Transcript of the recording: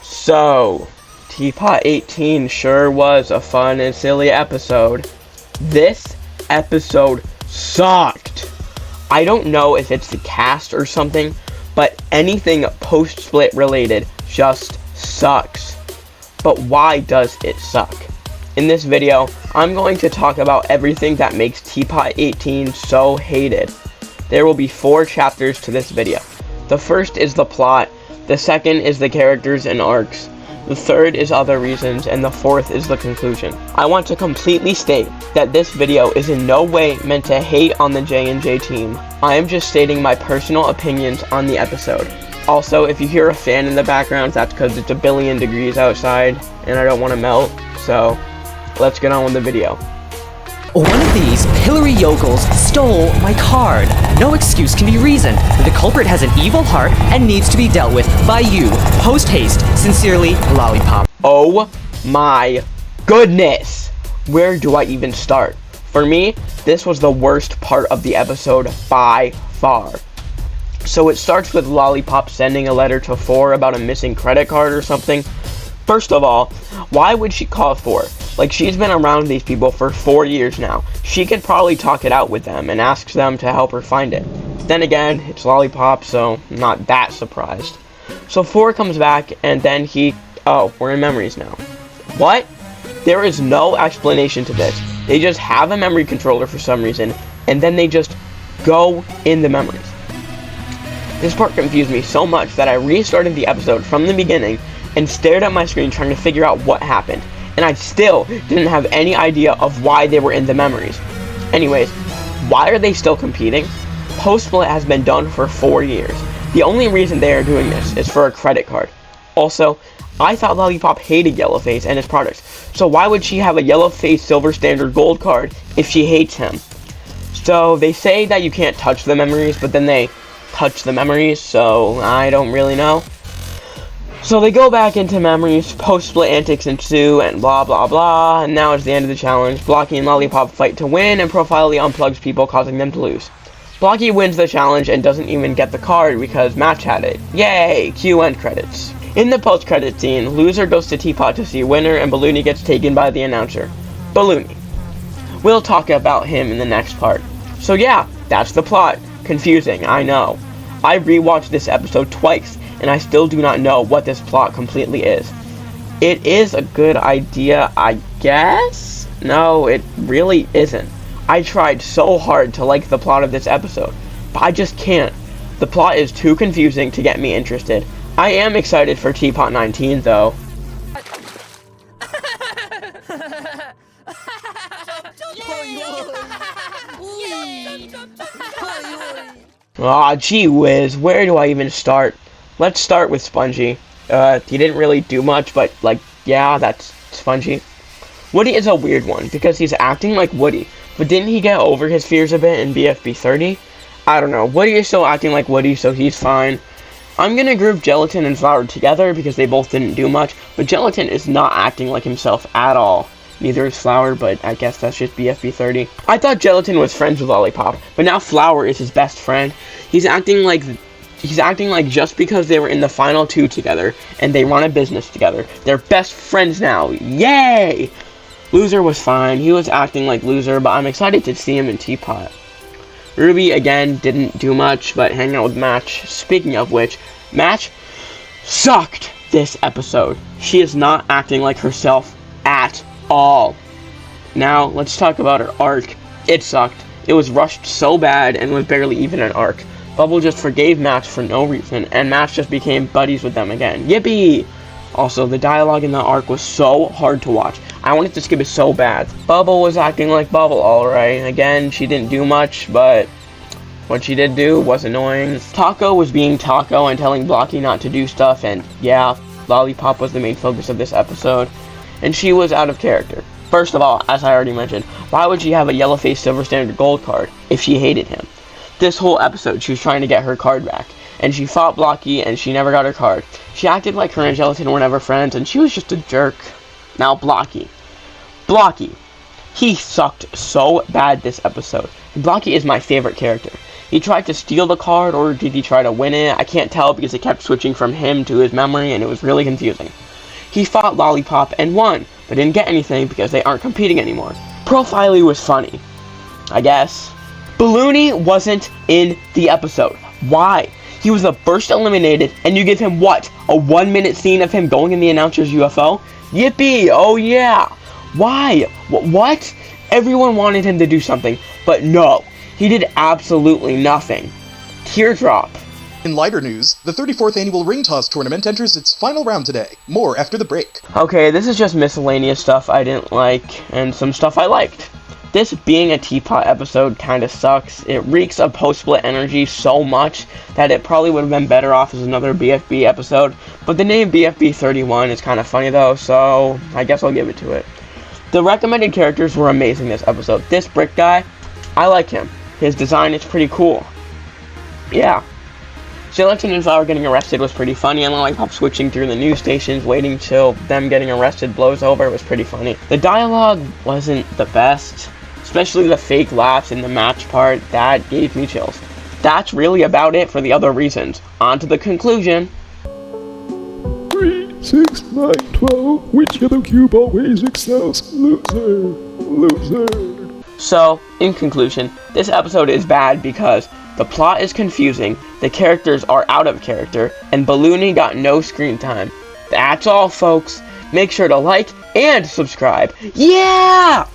So, TPOT 18 sure was a fun and silly episode. This episode sucked. I don't know if it's the cast or something, but anything post-split related just sucks. But why does it suck? In this video, I'm going to talk about everything that makes TPOT 18 so hated. There will be 4 chapters to this video. The first is the plot, the second is the characters and arcs, the third is other reasons, and the fourth is the conclusion. I want to completely state that this video is in no way meant to hate on the J&J team. I am just stating my personal opinions on the episode. Also, if you hear a fan in the background, that's because it's a billion degrees outside, and I don't want to melt, so let's get on with the video. One of these pillory yokels stole my card. No excuse can be reasoned. The culprit has an evil heart and needs to be dealt with by you. Post haste. Sincerely, Lollipop. Oh my goodness! Where do I even start? For me, this was the worst part of the episode by far. So it starts with Lollipop sending a letter to 4 about a missing credit card or something. First of all, why would she call 4? Like, she's been around these people for 4 years now. She could probably talk it out with them and ask them to help her find it. Then again, it's Lollipop, so I'm not that surprised. So 4 comes back, and then we're in memories now. What? There is no explanation to this. They just have a memory controller for some reason, and then they just go in the memories. This part confused me so much that I restarted the episode from the beginning and stared at my screen trying to figure out what happened. And I still didn't have any idea of why they were in the memories. Anyways, why are they still competing? Post-split has been done for 4 years. The only reason they are doing this is for a credit card. Also, I thought Lollipop hated Yellowface and his products, so why would she have a Yellowface Silver Standard Gold card if she hates him? So they say that you can't touch the memories, but then they touch the memories, so I don't really know. So they go back into memories, post-split antics ensue, and blah blah blah, and now it's the end of the challenge. Blocky and Lollipop fight to win, and Profilely unplugs people, causing them to lose. Blocky wins the challenge and doesn't even get the card because Match had it. Yay! Cue end credits. In the post-credit scene, loser goes to Teapot to see winner, and Balloony gets taken by the announcer. Balloony. We'll talk about him in the next part. So yeah, that's the plot. Confusing, I know. I rewatched this episode twice, and I still do not know what this plot completely is. It is a good idea, I guess? No, it really isn't. I tried so hard to like the plot of this episode, but I just can't. The plot is too confusing to get me interested. I am excited for TPOT 19 though. Aw, gee whiz, where do I even start? Let's start with Spongy. He didn't really do much, but, yeah, that's Spongy. Woody is a weird one, because he's acting like Woody, but didn't he get over his fears a bit in BFB 30? I don't know, Woody is still acting like Woody, so he's fine. I'm gonna group Gelatin and Flower together, because they both didn't do much, but Gelatin is not acting like himself at all. Neither is Flower, but I guess that's just BFB 30. I thought Gelatin was friends with Lollipop, but now Flower is his best friend. He's acting like just because they were in the final 2 together, and they run a business together, they're best friends now. Yay! Loser was fine. He was acting like Loser, but I'm excited to see him in Teapot. Ruby, again, didn't do much, but hanging out with Match. Speaking of which, Match sucked this episode. She is not acting like herself at all. Now, let's talk about her arc. It sucked. It was rushed so bad and was barely even an arc. Bubble just forgave Match for no reason, and Match just became buddies with them again. Yippee! Also, the dialogue in the arc was so hard to watch. I wanted to skip it so bad. Bubble was acting like Bubble, alright. Again, she didn't do much, but what she did do was annoying. Taco was being Taco and telling Blocky not to do stuff, and yeah, Lollipop was the main focus of this episode, and she was out of character. First of all, as I already mentioned, why would she have a Yellowface Silver Standard Gold card if she hated him? This whole episode, she was trying to get her card back, and she fought Blocky, and she never got her card. She acted like her and Gelatin were never friends, and she was just a jerk. Now, Blocky. He sucked so bad this episode. Blocky is my favorite character. He tried to steal the card, or did he try to win it? I can't tell because it kept switching from him to his memory, and it was really confusing. He fought Lollipop and won, but didn't get anything because they aren't competing anymore. Profiley was funny, I guess. Balloony wasn't in the episode. Why? He was the first eliminated, and you give him what? A 1-minute scene of him going in the announcer's UFO? Yippee! Oh yeah! Why? What? Everyone wanted him to do something, but no. He did absolutely nothing. Teardrop. In lighter news, the 34th annual ring toss tournament enters its final round today. More after the break. Okay, this is just miscellaneous stuff I didn't like, and some stuff I liked. This being a Teapot episode kinda sucks. It reeks of post-split energy so much that it probably would have been better off as another BFB episode, but the name BFB 31 is kinda funny though, so I guess I'll give it to it. The recommended characters were amazing this episode. This brick guy, I like him. His design is pretty cool. Yeah. Silex and Flower getting arrested was pretty funny, and Lollipop switching through the news stations, waiting till them getting arrested blows over was pretty funny. The dialogue wasn't the best, especially the fake laughs in the match part. That gave me chills. That's really about it for the other reasons. On to the conclusion. 3, 6, 9, 12. Which yellow cube always excels? Loser. Loser. So, in conclusion, this episode is bad because the plot is confusing, the characters are out of character, and Balloony got no screen time. That's all, folks. Make sure to like and subscribe. Yeah!